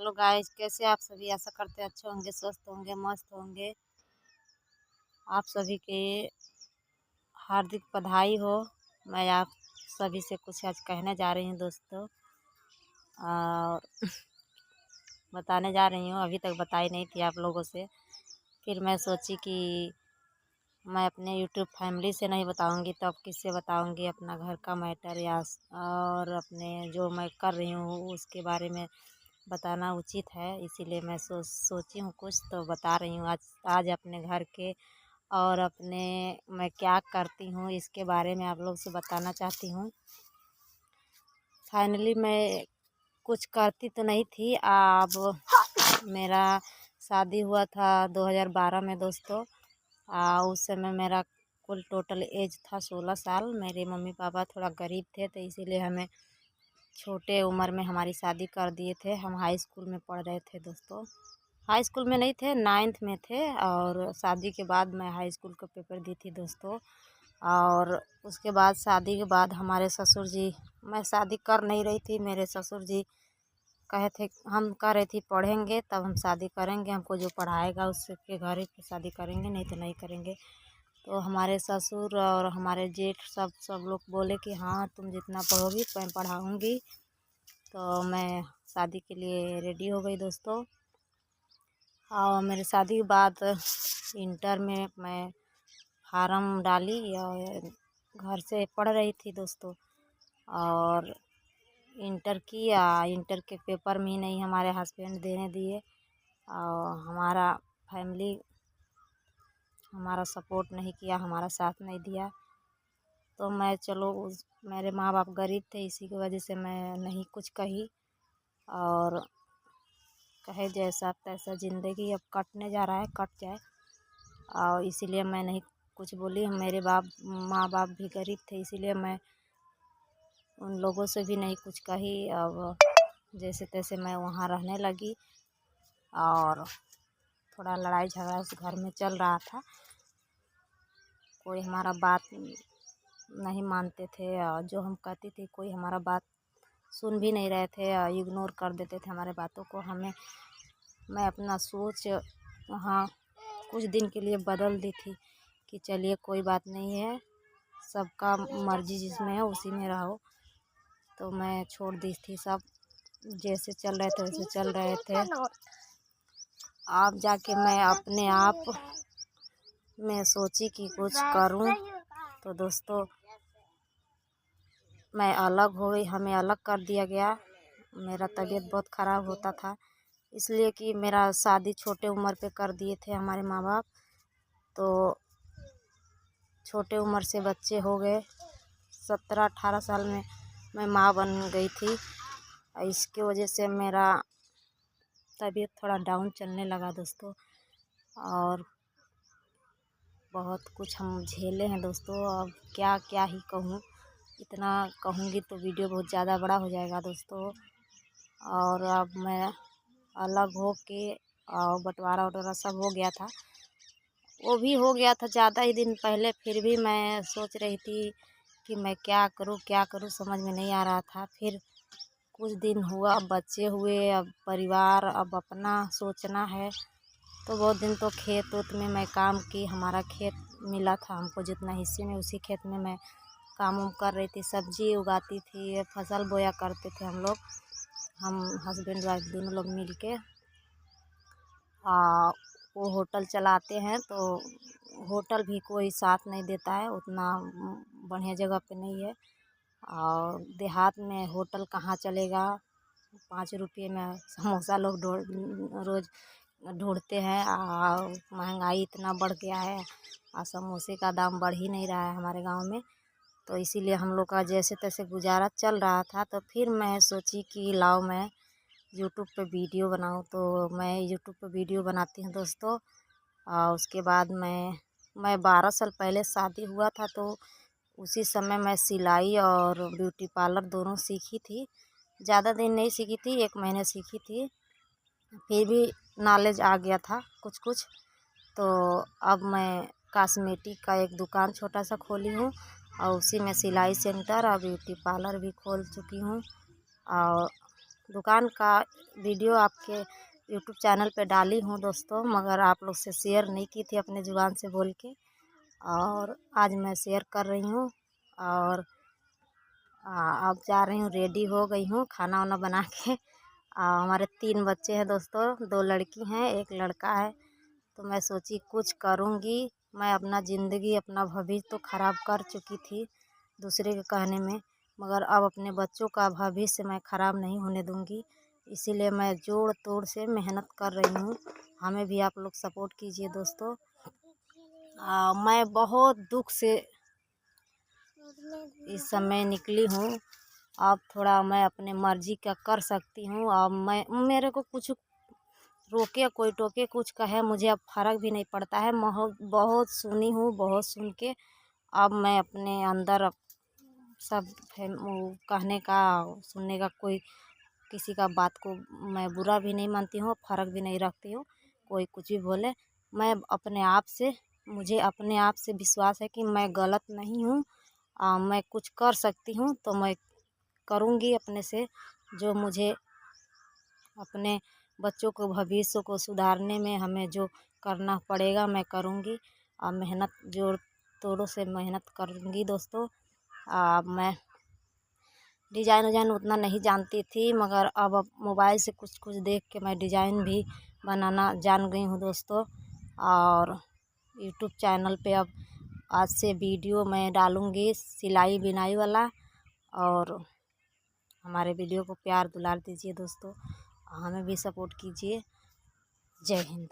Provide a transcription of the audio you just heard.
Hello guys, कैसे आप सभी? आशा करते हैं अच्छे होंगे, स्वस्थ होंगे, मस्त होंगे। आप सभी के हार्दिक बधाई हो। मैं आप सभी से कुछ आज कहने जा रही हूँ दोस्तों, और बताने जा रही हूँ। अभी तक बताई नहीं थी आप लोगों से। फिर मैं सोची कि मैं अपने यूट्यूब फैमिली से नहीं बताऊंगी तो अब किससे बताऊंगी? अपना घर का मैटर या और अपने जो मैं कर रही हूँ उसके बारे में बताना उचित है। इसीलिए मैं सोची हूँ कुछ तो बता रही हूँ आज। आज अपने घर के और अपने मैं क्या करती हूँ इसके बारे में आप लोग से बताना चाहती हूँ। फाइनली मैं कुछ करती तो नहीं थी। अब मेरा शादी हुआ था 2012 में दोस्तों। उस समय मेरा कुल टोटल एज था 16 साल। मेरे मम्मी पापा थोड़ा गरीब थे तो इसीलिए हमें छोटे उम्र में हमारी शादी कर दिए थे। हम हाई स्कूल में पढ़ रहे थे दोस्तों। हाई स्कूल में नहीं थे, नाइन्थ में थे। और शादी के बाद मैं हाई स्कूल का पेपर दी थी दोस्तों। और उसके बाद शादी के बाद हमारे ससुर जी, मैं शादी कर नहीं रही थी, मेरे ससुर जी कहे थे, हम कह रही थी पढ़ेंगे तब हम शादी करेंगे, हमको जो पढ़ाएगा उसके घर ही शादी करेंगे, नहीं तो नहीं करेंगे। तो हमारे ससुर और हमारे जेठ सब लोग बोले कि हाँ तुम जितना पढ़ोगी मैं पढ़ाऊँगी। तो मैं शादी के लिए रेडी हो गई दोस्तों। और मेरे शादी के बाद इंटर में मैं फार्म डाली और घर से पढ़ रही थी दोस्तों। और इंटर की इंटर के पेपर में ही नहीं हमारे हस्बैंड देने दिए। और हमारा फैमिली हमारा सपोर्ट नहीं किया, हमारा साथ नहीं दिया। तो मैं चलो मेरे माँ बाप गरीब थे, इसी की वजह से मैं नहीं कुछ कही। और कहे जैसा तैसा ज़िंदगी अब कटने जा रहा है, कट जाए। और इसीलिए मैं नहीं कुछ बोली। मेरे माँ बाप भी गरीब थे, इसीलिए मैं उन लोगों से भी नहीं कुछ कही। अब जैसे तैसे मैं वहाँ रहने लगी। और थोड़ा लड़ाई झगड़ा उस घर में चल रहा था। कोई हमारा बात नहीं मानते थे, और जो हम कहती थी कोई हमारा बात सुन भी नहीं रहे थे, इग्नोर कर देते थे हमारे बातों को। मैं अपना सोच वहाँ कुछ दिन के लिए बदल दी थी कि चलिए कोई बात नहीं है, सबका मर्जी जिसमें है उसी में रहो। तो मैं छोड़ दी थी सब, जैसे चल रहे थे वैसे चल रहे थे। अब जाके मैं अपने आप में सोची कि कुछ करूं। तो दोस्तों मैं अलग हो गई, हमें अलग कर दिया गया। मेरा तबीयत बहुत ख़राब होता था, इसलिए कि मेरा शादी छोटे उम्र पे कर दिए थे हमारे माँ बाप। तो छोटे उम्र से बच्चे हो गए, 17-18 साल में मैं माँ बन गई थी। इसके वजह से मेरा तबीयत थोड़ा डाउन चलने लगा दोस्तों। और बहुत कुछ हम झेले हैं दोस्तों। अब क्या क्या ही कहूँ, इतना कहूँगी तो वीडियो बहुत ज़्यादा बड़ा हो जाएगा दोस्तों। और अब मैं अलग हो के और बंटवारा वटवारा सब हो गया था, वो भी हो गया था ज़्यादा ही दिन पहले। फिर भी मैं सोच रही थी कि मैं क्या करूँ समझ में नहीं आ रहा था। फिर कुछ दिन हुआ, अब बच्चे हुए, अब परिवार, अब अपना सोचना है। तो बहुत दिन तो खेत उत में मैं काम की, हमारा खेत मिला था हमको जितना हिस्से में, उसी खेत में मैं काम उम कर रही थी, सब्जी उगाती थी, फसल बोया करते थे हम लोग। हम हस्बैंड वाइफ दोनों लोग मिल के वो होटल चलाते हैं। तो होटल भी कोई साथ नहीं देता है, उतना बढ़िया जगह पे नहीं है। और देहात में होटल कहाँ चलेगा, 5 रुपये में समोसा लोग रोज़ ढूंढते हैं। और महंगाई इतना बढ़ गया है और समोसे का दाम बढ़ ही नहीं रहा है हमारे गांव में। तो इसीलिए हम लोग का जैसे तैसे गुजारा चल रहा था। तो फिर मैं सोची कि लाओ मैं यूट्यूब पे वीडियो बनाऊं। तो मैं यूट्यूब पे वीडियो बनाती हूँ दोस्तों। और उसके बाद मैं 12 साल पहले शादी हुआ था, तो उसी समय मैं सिलाई और ब्यूटी पार्लर दोनों सीखी थी। ज़्यादा दिन नहीं सीखी थी, 1 महीने सीखी थी। फिर भी नॉलेज आ गया था कुछ कुछ। तो अब मैं कॉस्मेटिक का एक दुकान छोटा सा खोली हूँ, और उसी में सिलाई सेंटर और ब्यूटी पार्लर भी खोल चुकी हूँ। और दुकान का वीडियो आपके यूट्यूब चैनल पे डाली हूँ दोस्तों, मगर आप लोग से शेयर नहीं की थी अपने ज़ुबान से बोल के, और आज मैं शेयर कर रही हूँ। और अब जा रही हूँ, रेडी हो गई हूँ खाना वाना बना के। हमारे 3 बच्चे हैं दोस्तों, 2 लड़की हैं, 1 लड़का है। तो मैं सोची कुछ करूँगी। मैं अपना ज़िंदगी अपना भविष्य तो ख़राब कर चुकी थी दूसरे के कहने में, मगर अब अपने बच्चों का भविष्य मैं ख़राब नहीं होने दूँगी। इसीलिए मैं जोड़ तोड़ से मेहनत कर रही हूँ। हमें भी आप लोग सपोर्ट कीजिए दोस्तों। मैं बहुत दुख से इस समय निकली हूँ। अब थोड़ा मैं अपने मर्जी का कर सकती हूँ। अब मैं मेरे को कुछ रोके कोई टोके कुछ कहे, मुझे अब फ़र्क भी नहीं पड़ता है। बहुत सुनी हूँ, बहुत सुन के अब मैं अपने अंदर सब कहने का सुनने का कोई किसी का बात को मैं बुरा भी नहीं मानती हूँ, फ़र्क भी नहीं रखती हूँ। कोई कुछ भी बोले, मैं अपने आप से मुझे अपने आप से विश्वास है कि मैं गलत नहीं हूँ। मैं कुछ कर सकती हूँ तो मैं करूँगी अपने से, जो मुझे अपने बच्चों को भविष्य को सुधारने में हमें जो करना पड़ेगा मैं करूँगी। और मेहनत जोड़ तोड़ों से मेहनत करूँगी दोस्तों। मैं डिज़ाइन उजाइन उतना नहीं जानती थी, मगर अब मोबाइल से कुछ कुछ देख के मैं डिज़ाइन भी बनाना जान गई हूँ दोस्तों। और यूट्यूब चैनल पे अब आज से वीडियो मैं डालूँगी सिलाई बिनाई वाला। और हमारे वीडियो को प्यार दुलार दीजिए दोस्तों, हमें भी सपोर्ट कीजिए। जय हिंद।